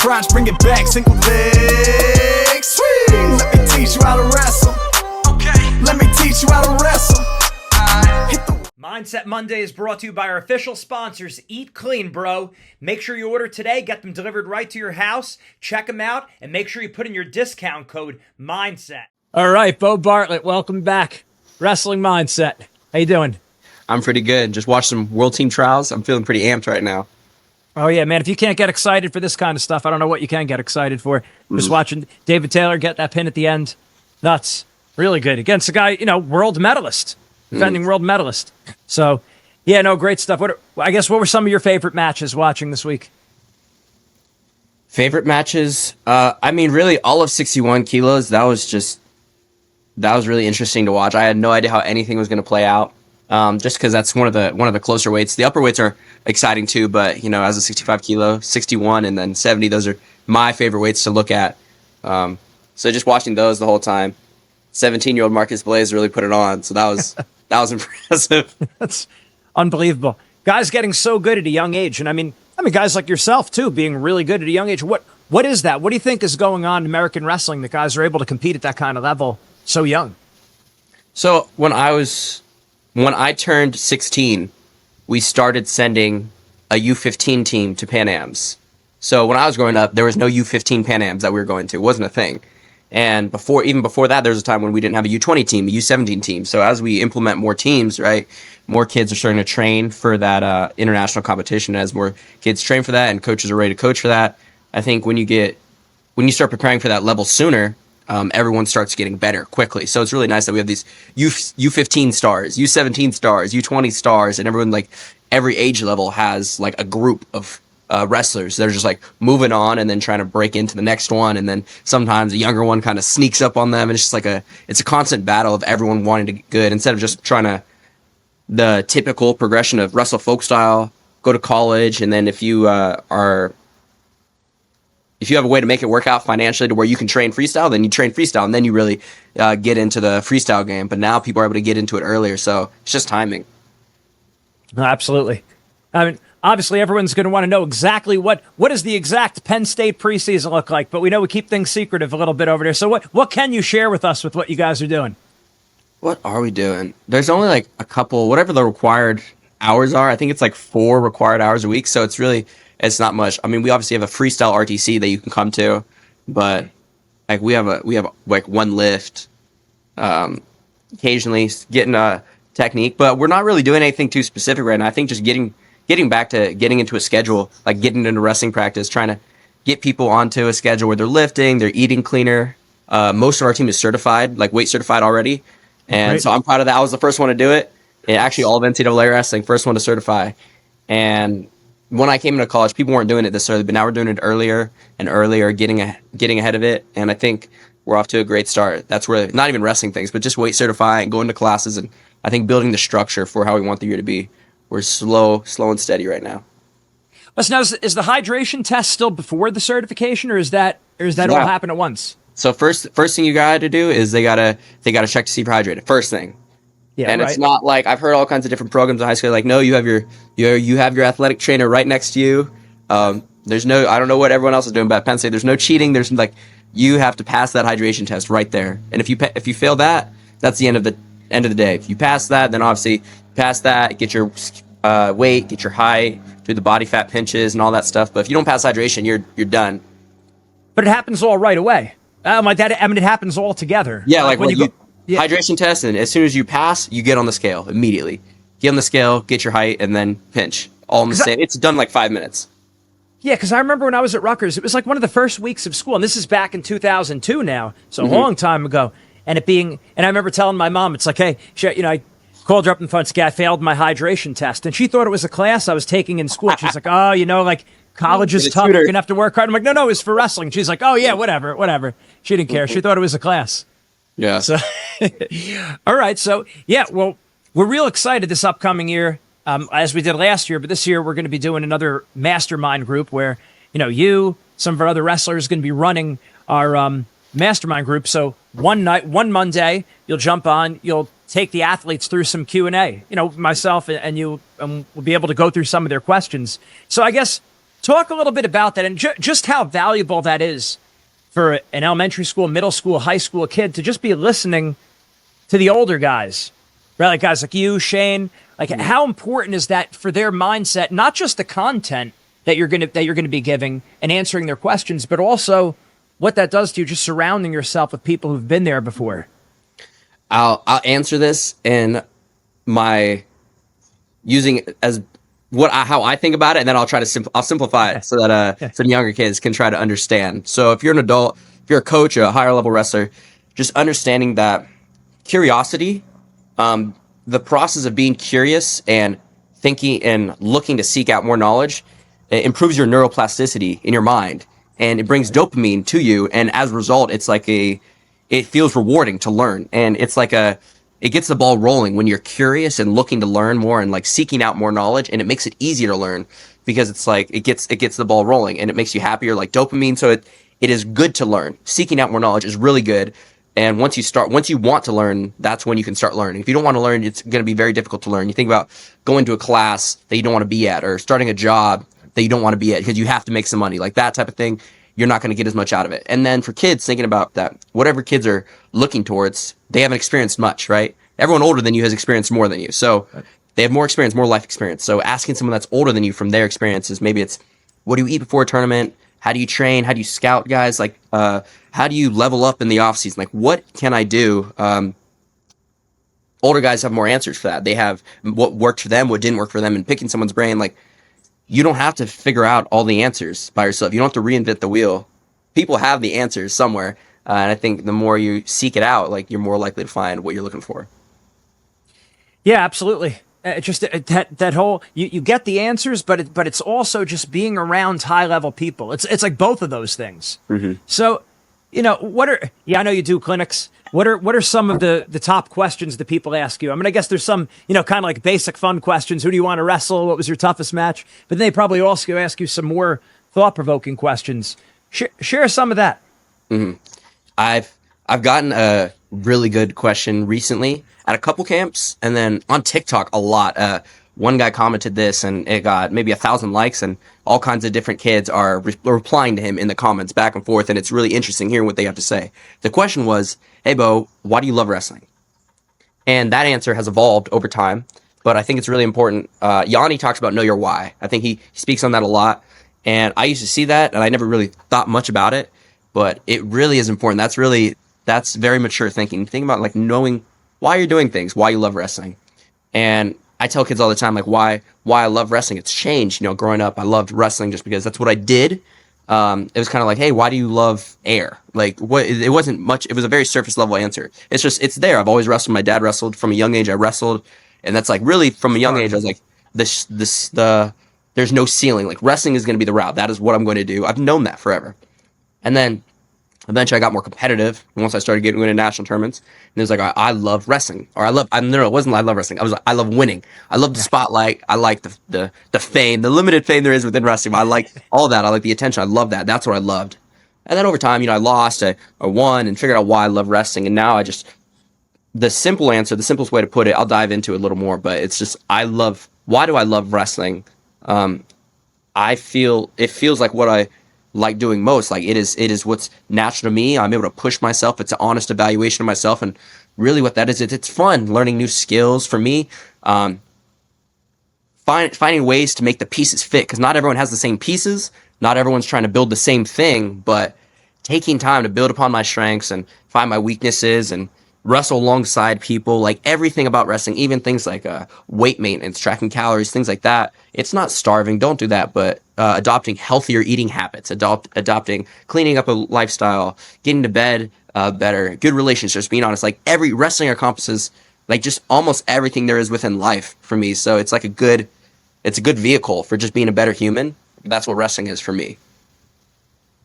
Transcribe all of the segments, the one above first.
crotch, bring it back, single leg swing. Let me teach you how to wrestle. Okay. Let me teach you how to wrestle. Mindset Monday is brought to you by our official sponsors, Eat Clean, bro. Make sure you order today, get them delivered right to your house, check them out, and make sure you put in your discount code MINDSET. All right, Beau Bartlett, welcome back. Wrestling Mindset. How you doing? I'm pretty good. Just watched some World Team Trials. I'm feeling pretty amped right now. Oh, yeah, man. If you can't get excited for this kind of stuff, I don't know what you can get excited for. Just watching David Taylor get that pin at the end. Nuts. Really good. Against a guy, world medalist. Defending world medalist. So, yeah, no, great stuff. What were some of your favorite matches watching this week? Favorite matches? Really all of 61 kilos. That was really interesting to watch. I had no idea how anything was going to play out. Just because that's one of the closer weights. The upper weights are exciting too, but as a 65 kilo, 61, and then 70, those are my favorite weights to look at. So just watching those the whole time. 17-year-old Marcus Blaze really put it on, so that was impressive. That's unbelievable. Guys getting so good at a young age, and I mean guys like yourself too, being really good at a young age. What is that? What do you think is going on in American wrestling that guys are able to compete at that kind of level so young? So when I turned 16, we started sending a U15 team to Pan Ams. So when I was growing up, there was no U15 Pan Ams that we were going to. It wasn't a thing. And even before that, there was a time when we didn't have a U20 team, a U17 team. So as we implement more teams, right, more kids are starting to train for that international competition. As more kids train for that and coaches are ready to coach for that, I think when you start preparing for that level sooner, everyone starts getting better quickly. So it's really nice that we have these U15 stars, U17 stars, U20 stars, and everyone, like every age level has like a group of wrestlers that are just like moving on and then trying to break into the next one. And then sometimes a younger one kind of sneaks up on them. And it's just like it's a constant battle of everyone wanting to get good instead of just trying to the typical progression of wrestle folk style, go to college. And then if you have a way to make it work out financially to where you can train freestyle, then you train freestyle and then you really get into the freestyle game. But now people are able to get into it earlier. So it's just timing. Absolutely. I mean, obviously, everyone's going to want to know exactly what does the exact Penn State preseason look like, but we know we keep things secretive a little bit over there. So what can you share with us with what you guys are doing? What are we doing? There's only like a couple, whatever the required hours are. I think it's like 4 required hours a week, so it's not much. I mean, we obviously have a freestyle RTC that you can come to, but like we have like one lift, occasionally getting a technique, but we're not really doing anything too specific right now. I think just getting back to getting into a schedule, like getting into wrestling practice, trying to get people onto a schedule where they're lifting, they're eating cleaner. Most of our team is certified, like weight certified already. And so I'm proud of that. I was the first one to do it. And actually, all of NCAA wrestling, first one to certify. And when I came into college, people weren't doing it this early, but now we're doing it earlier and earlier, getting ahead of it. And I think we're off to a great start. That's where, not even wrestling things, but just weight certifying, going to classes, and I think building the structure for how we want the year to be. We're slow and steady right now. Listen, now, is the hydration test still before the certification, or is that all happen at once? So first thing you gotta do is they gotta check to see if you're hydrated. First thing. Yeah, and It's not like I've heard all kinds of different programs in high school. Like, no, you have your athletic trainer right next to you. There's no, I don't know what everyone else is doing, but at Penn State, there's no cheating. There's like, you have to pass that hydration test right there. And if you fail that, that's the end of the day. If you pass that, then obviously pass that, get your weight, get your height, do the body fat pinches and all that stuff. But if you don't pass hydration, you're done. But it happens all right away. Like that. I mean, it happens all together. Yeah, like when you go, hydration test, and as soon as you pass, you get on the scale immediately. Get on the scale, get your height, and then pinch. All in the same. It's done like 5 minutes. Yeah, because I remember when I was at Rutgers, it was like one of the first weeks of school, and this is back in 2002 now, so a long time ago. And I remember telling my mom, it's like, hey, I called her up in front, I failed my hydration test, and she thought it was a class I was taking in school. She's like, oh, like college is tough. You're going to have to work hard. I'm like, no, it's for wrestling. She's like, oh, yeah, whatever. She didn't care. She thought it was a class. Yeah. So, all right. So, yeah, well, we're real excited this upcoming year, as we did last year. But this year, we're going to be doing another mastermind group where, some of our other wrestlers are going to be running our mastermind group. So one Monday, you'll jump on, you'll take the athletes through some Q&A, myself and you, and we'll be able to go through some of their questions. So I guess Talk a little bit about that and just how valuable that is for an elementary school, middle school, high school kid to just be listening to the older guys, right? Like guys like you, Shane. Like, how important is that for their mindset? Not just the content that you're gonna be giving and answering their questions, but also what that does to you, just surrounding yourself with people who've been there before. I'll answer this in my using as how I think about it, and then I'll try to I'll simplify it so that some younger kids can try to understand. So if you're an adult, if you're a coach, a higher level wrestler, just understanding that curiosity, the process of being curious and thinking and looking to seek out more knowledge, it improves your neuroplasticity in your mind, and it brings dopamine to you. And as a result, it's like it feels rewarding to learn, and it's like it gets the ball rolling when you're curious and looking to learn more and like seeking out more knowledge, and it makes it easier to learn because it's like it gets the ball rolling and it makes you happier, like dopamine. So it is good to learn. Seeking out more knowledge is really good. And once you want to learn, that's when you can start learning. If you don't want to learn, it's going to be very difficult to learn. You think about going to a class that you don't want to be at, or starting a job that you don't want to be at because you have to make some money, like that type of thing. You're not going to get as much out of it. And then for kids, thinking about that, whatever kids are looking towards, they haven't experienced much, right? Everyone older than you has experienced more than you. So they have more experience, more life experience. So asking someone that's older than you from their experiences, maybe it's, what do you eat before a tournament? How do you train? How do you scout guys? Like, how do you level up in the off season? Like, what can I do? Older guys have more answers for that. They have what worked for them, what didn't work for them, and picking someone's brain. Like, you don't have to figure out all the answers by yourself. You don't have to reinvent the wheel. People have the answers somewhere. And I think the more you seek it out, like, you're more likely to find what you're looking for. Yeah, absolutely. That whole you get the answers, but it's also just being around high level people. It's like both of those things. Mm-hmm. So, I know you do clinics. What are some of the top questions that people ask you? I mean, I guess there's some kind of like basic fun questions. Who do you want to wrestle? What was your toughest match? But they probably also ask you some more thought provoking questions. Share some of that. Mm-hmm. I've gotten a really good question recently at a couple camps, and then on TikTok a lot. One guy commented this, and it got maybe 1,000 likes, and all kinds of different kids are replying to him in the comments back and forth, and it's really interesting hearing what they have to say. The question was, hey, Beau, why do you love wrestling? And that answer has evolved over time, but I think it's really important. Yanni talks about know your why. I think he speaks on that a lot, and I used to see that, and I never really thought much about it, but it really is important. That's very mature thinking. Think about like knowing why you're doing things, why you love wrestling. And I tell kids all the time, like why I love wrestling. It's changed. Growing up, I loved wrestling just because that's what I did. It was kind of like, hey, why do you love air? Like what? It wasn't much. It was a very surface level answer. It's there. I've always wrestled. My dad wrestled from a young age. I wrestled, and that's like really from a young age. I was like, there's no ceiling. Like wrestling is going to be the route. That is what I'm going to do. I've known that forever. And then eventually I got more competitive once I started getting into national tournaments. And it was like, I love wrestling. Or it wasn't I love wrestling. I was like, I love winning. I love the spotlight. I like the fame, the limited fame there is within wrestling. I like all that. I like the attention. I love that. That's what I loved. And then over time, I lost, I won, and figured out why I love wrestling. And now the simple answer, the simplest way to put it, I'll dive into it a little more, but it's just, why do I love wrestling? It feels like what I like doing most. Like it is what's natural to me. I'm able to push myself. It's an honest evaluation of myself. And really what that is, it's fun learning new skills for me. Finding ways to make the pieces fit, because not everyone has the same pieces. Not everyone's trying to build the same thing, but taking time to build upon my strengths and find my weaknesses and wrestle alongside people, like everything about wrestling, even things like weight maintenance, tracking calories, things like that. It's not starving. Don't do that. But adopting healthier eating habits, adopting cleaning up a lifestyle, getting to bed better, good relationships, being honest. Like every wrestling encompasses like just almost everything there is within life for me. So it's like a good vehicle for just being a better human. That's what wrestling is for me.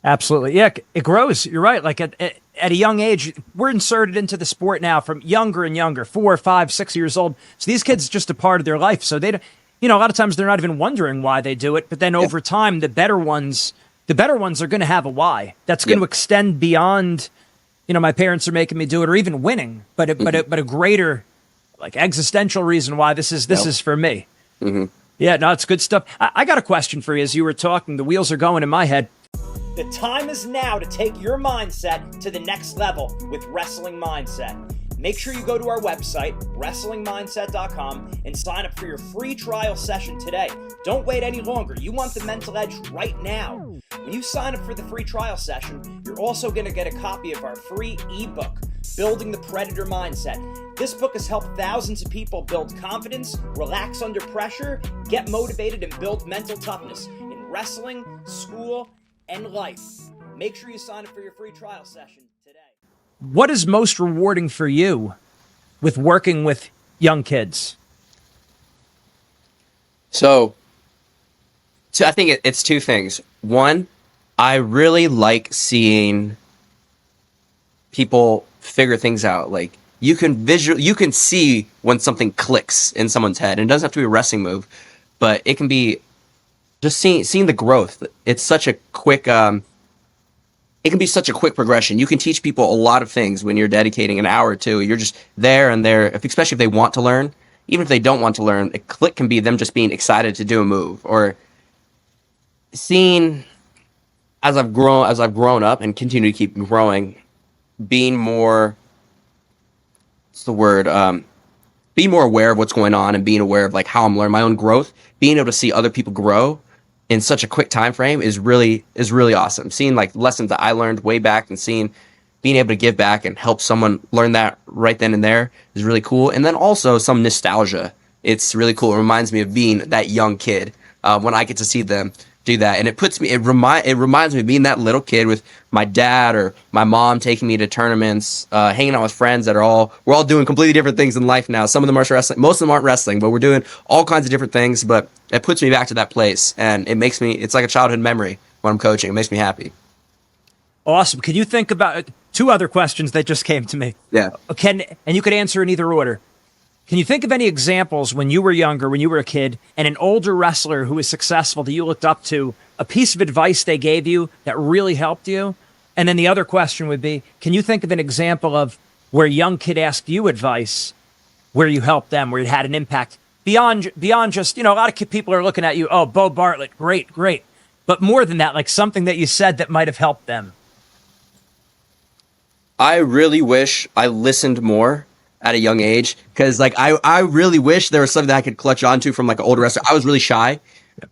Absolutely. Yeah, it grows. You're right. Like at a young age, we're inserted into the sport now from younger and younger, 4, 5, 6 years old. So these kids, just a part of their life. So they, a lot of times they're not even wondering why they do it. But then over time, the better ones are going to have a why that's going to extend beyond, my parents are making me do it or even winning, but a greater like existential reason why this is for me. Mm-hmm. Yeah, no, it's good stuff. I got a question for you. As you were talking, the wheels are going in my head. The time is now to take your mindset to the next level with Wrestling Mindset. Make sure you go to our website, wrestlingmindset.com, and sign up for your free trial session today. Don't wait any longer. You want the mental edge right now. When you sign up for the free trial session, you're also going to get a copy of our free ebook, Building the Predator Mindset. This book has helped thousands of people build confidence, relax under pressure, get motivated, and build mental toughness in wrestling, school, and life. Make sure you sign up for your free trial session today. What is most rewarding for you with working with young kids? So I think it's two things. One, I really like seeing people figure things out. Like you can see when something clicks in someone's head. And it doesn't have to be a wrestling move, but it can be just seeing the growth. It's such a quick it can be such a quick progression. You can teach people a lot of things when you're dedicating an hour or two. You're just there and there, especially if they want to learn. Even if they don't want to learn, a click can be them just being excited to do a move, or seeing as I've grown up and continue to keep growing, being more, what's the word? Being more aware of what's going on and being aware of like how I'm learning my own growth, being able to see other people grow in such a quick time frame is really awesome. Seeing like lessons that I learned way back and being able to give back and help someone learn that right then and there is really cool. And then also some nostalgia. It's really cool. It reminds me of being that young kid when I get to see them do that. And it reminds me of being that little kid with my dad or my mom taking me to tournaments, hanging out with friends we're all doing completely different things in life now. Some of them are wrestling, most of them aren't wrestling, but we're doing all kinds of different things. But it puts me back to that place, and it's like a childhood memory when I'm coaching. It makes me happy. Awesome. Can you think about two other questions that just came to me? Yeah. And you could answer in either order. Can you think of any examples when you were younger, when you were a kid, and an older wrestler who was successful that you looked up to, a piece of advice they gave you that really helped you? And then the other question would be, can you think of an example of where a young kid asked you advice, where you helped them, where it had an impact beyond just, a lot of people are looking at you, oh, Beau Bartlett, great. But more than that, like something that you said that might have helped them. I really wish I listened more at a young age, because like I really wish there was something that I could clutch onto from like an older wrestler. I was really shy.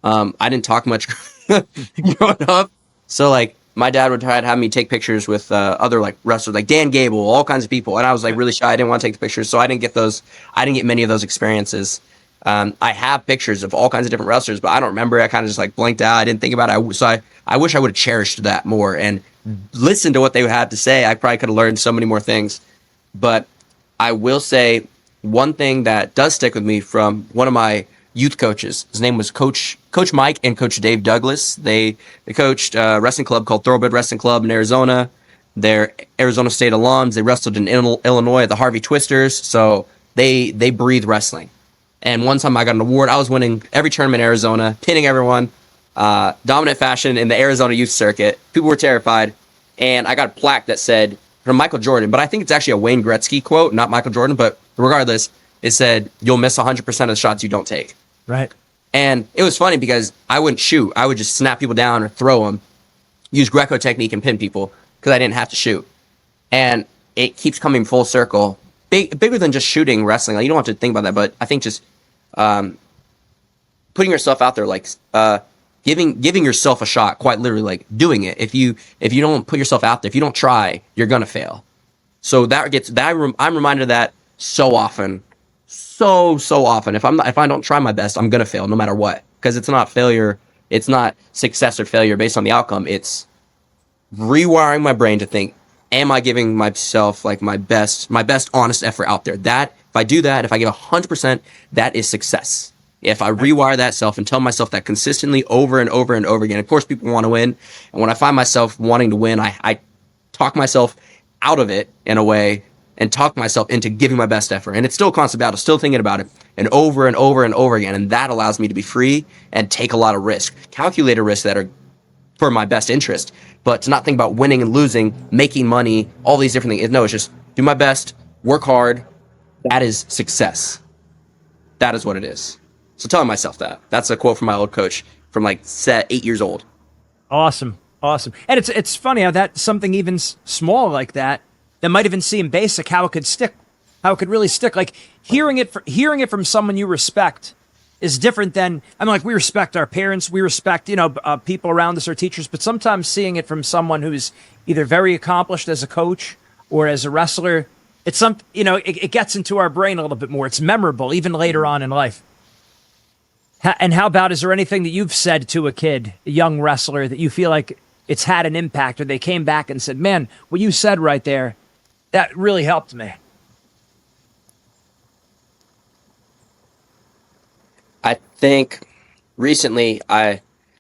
I didn't talk much growing up, so like my dad would try to have me take pictures with other like wrestlers, like Dan Gable, all kinds of people, and I was like really shy. I didn't want to take the pictures, so I didn't get many of those experiences. I have pictures of all kinds of different wrestlers, but I don't remember. I kind of just like blanked out. I didn't think about it. So I wish I would have cherished that more and listened to what they had to say. I probably could have learned so many more things. But I will say one thing that does stick with me from one of my youth coaches. His name was Coach Mike and Coach Dave Douglas. They coached a wrestling club called Thoroughbred Wrestling Club in Arizona. They're Arizona State alums. They wrestled in Illinois at the Harvey Twisters. So they breathe wrestling. And one time I got an award. I was winning every tournament in Arizona, pinning everyone, dominant fashion in the Arizona youth circuit. People were terrified. And I got a plaque that said, from Michael Jordan, but I think it's actually a Wayne Gretzky quote, not Michael Jordan, but regardless, it said, you'll miss 100% of the shots you don't take. Right. And it was funny because I wouldn't shoot. I would just snap people down or throw them, use Greco technique and pin people because I didn't have to shoot. And it keeps coming full circle. Bigger than just shooting wrestling. Like, you don't have to think about that, but I think just putting yourself out there, like giving yourself a shot, quite literally, like doing it. If you don't put yourself out there, if you don't try, you're gonna fail. So I'm reminded of that so often, so often. If I don't try my best, I'm gonna fail no matter what, because it's not failure. It's not success or failure based on the outcome. It's rewiring my brain to think, am I giving myself like my best honest effort out there? That if I do that, if I give 100%, that is success. If I rewire that self and tell myself that consistently over and over and over again. Of course, people want to win. And when I find myself wanting to win, I talk myself out of it in a way and talk myself into giving my best effort. And it's still a constant battle, still thinking about it and over and over and over again. And that allows me to be free and take a lot of risk, calculated risks that are for my best interest, but to not think about winning and losing, making money, all these different things. No, it's just do my best, work hard. That is success. That is what it is. So telling myself that. That's a quote from my old coach from like 8 years old. Awesome. Awesome. And it's funny how that something even small like that might even seem basic, how it could stick, how it could really stick. Like hearing it from someone you respect is different than, I mean, like we respect our parents, we respect, people around us, our teachers, but sometimes seeing it from someone who's either very accomplished as a coach or as a wrestler, it's it gets into our brain a little bit more. It's memorable even later on in life. And how about, is there anything that you've said to a kid, a young wrestler, that you feel like it's had an impact, or they came back and said, man, what you said right there, that really helped me? I think recently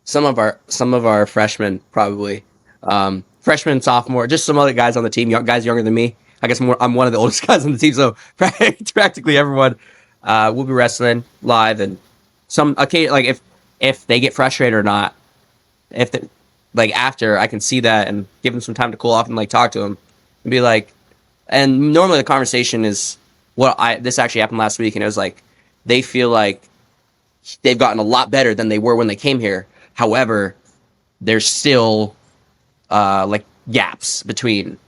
some of our freshmen, probably freshmen, sophomore, just some other guys on the team, guys younger than me. I guess I'm one of the oldest guys on the team, so practically everyone will be wrestling live. And some like if they get frustrated or not, after, I can see that and give them some time to cool off and like talk to them and be like, and normally the conversation is this actually happened last week, and it was like they feel like they've gotten a lot better than they were when they came here. However, there's still like gaps between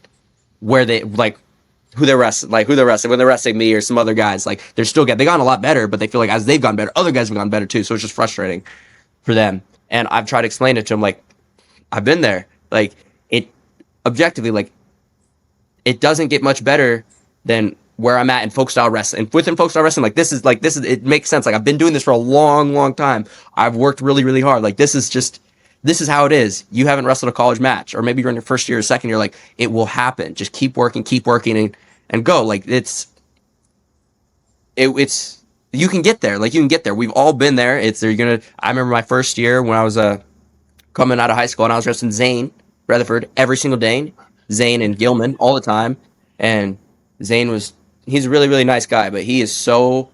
where they who they're wrestling when they're wrestling me or some other guys. Like they've gotten a lot better, but they feel like as they've gotten better, other guys have gotten better too. So it's just frustrating for them. And I've tried to explain it to them, like, I've been there. Like, it objectively, like, it doesn't get much better than where I'm at in folk style wrestling. And within folk style wrestling, this is it makes sense. Like, I've been doing this for a long, long time. I've worked really, really hard. Like, this is how it is. You haven't wrestled a college match, or maybe you're in your first year or second year. Like, it will happen. Just keep working and go. Like, it's you can get there. Like, you can get there. We've all been there. I remember my first year when I was coming out of high school, and I was wrestling Zane Rutherford every single day. Zane and Gilman all the time. And Zane he's a really, really nice guy, but he is so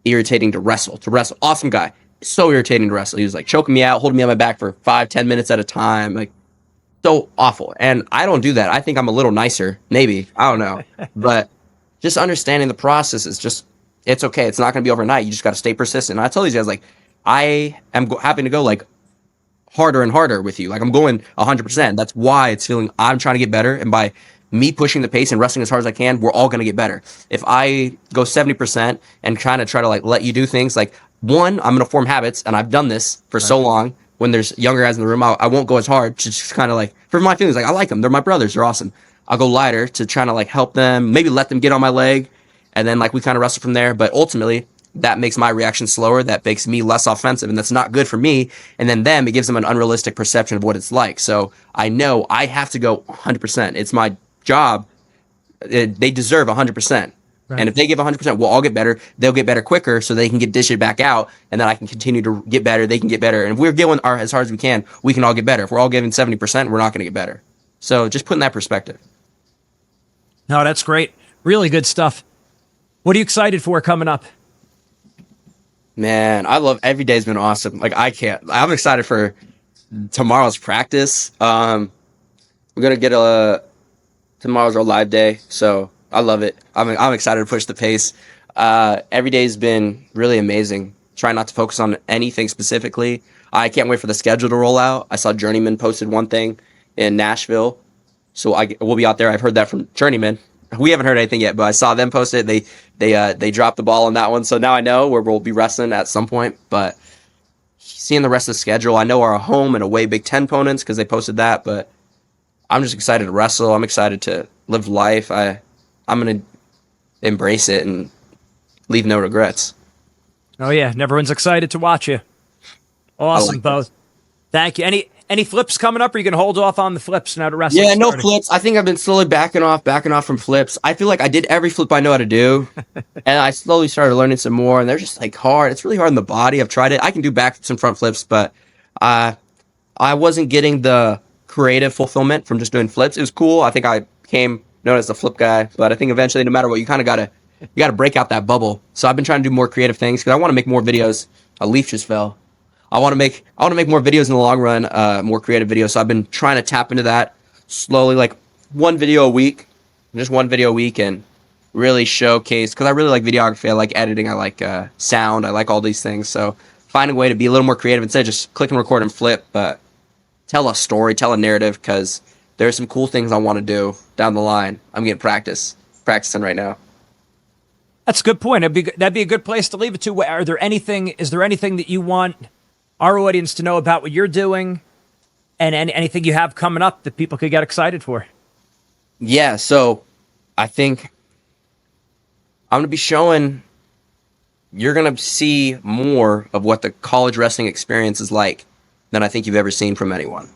irritating to wrestle. Awesome guy. So irritating to wrestle. He was like choking me out, holding me on my back for 5-10 minutes at a time. Like, so awful. And I don't do that. I think I'm a little nicer. Maybe. I don't know. But just understanding the process is it's okay. It's not going to be overnight. You just got to stay persistent. And I tell these guys, like, I am having to go like harder and harder with you. Like, I'm going 100%. That's why I'm trying to get better. And by me pushing the pace and wrestling as hard as I can, we're all going to get better. If I go 70% and try to like let you do things, like, one, I'm going to form habits, and I've done this for so long. When there's younger guys in the room, I won't go as hard to just kind of like, for my feelings, like, I like them. They're my brothers. They're awesome. I'll go lighter to try to like help them, maybe let them get on my leg, and then like we kind of wrestle from there. But ultimately, that makes my reaction slower. That makes me less offensive, and that's not good for me. And then it gives them an unrealistic perception of what it's like. So I know I have to go 100%. It's my job. They deserve 100%. Right. And if they give 100%, we'll all get better. They'll get better quicker, so they can dish it back out, and then I can continue to get better. They can get better. And if we're giving as hard as we can all get better. If we're all giving 70%, we're not going to get better. So just putting that perspective. No, that's great. Really good stuff. What are you excited for coming up? Man, every day's been awesome. Like, I'm excited for tomorrow's practice. We're going to get tomorrow's our live day, so I love it. I'm excited to push the pace. Every day's been really amazing. Try not to focus on anything specifically. I can't wait for the schedule to roll out. I saw Journeyman posted one thing in Nashville, so we'll be out there. I've heard that from Journeyman. We haven't heard anything yet, but I saw them post it. They dropped the ball on that one, so now I know where we'll be wrestling at some point. But seeing the rest of the schedule, I know our home and away Big Ten opponents because they posted that. But I'm just excited to wrestle. I'm excited to live life. I'm going to embrace it and leave no regrets. Oh, yeah. And everyone's excited to watch you. Awesome, Beau. Thank you. Any flips coming up, or are you going to hold off on the flips now to wrestle? Yeah, no flips. I think I've been slowly backing off from flips. I feel like I did every flip I know how to do, and I slowly started learning some more, and they're just like hard. It's really hard in the body. I've tried it. I can do back flips and front flips, but I wasn't getting the creative fulfillment from just doing flips. It was cool. I think I became known as the flip guy, but I think eventually, no matter what, you kind of gotta break out that bubble. So I've been trying to do more creative things because I want to make more videos. A leaf just fell. I want to make more videos in the long run, more creative videos. So I've been trying to tap into that slowly, like one video a week, and really showcase, because I really like videography, I like editing, I like sound, I like all these things. So finding a way to be a little more creative instead of just click and record and flip, but tell a story, tell a narrative, because there's some cool things I want to do down the line. I'm getting practicing right now. That's a good point. That'd be a good place to leave it to. Is there anything that you want our audience to know about what you're doing, and anything you have coming up that people could get excited for? Yeah, so I think I'm going to be showing, you're going to see more of what the college wrestling experience is like than I think you've ever seen from anyone.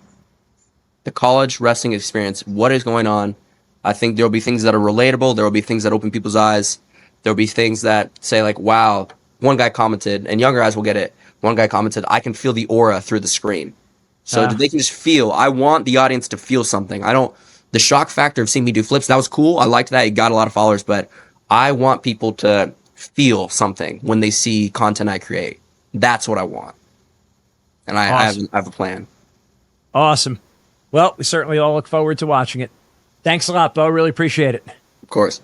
The college wrestling experience, what is going on. I think there'll be things that are relatable. There will be things that open people's eyes. There'll be things that say like, wow, one guy commented, and younger guys will get it. One guy commented, I can feel the aura through the screen. So they can just feel, I want the audience to feel something. The shock factor of seeing me do flips, that was cool. I liked that. It got a lot of followers, but I want people to feel something when they see content I create. That's what I want. And Awesome. I have a plan. Awesome. Well, we certainly all look forward to watching it. Thanks a lot, Beau. Really appreciate it. Of course.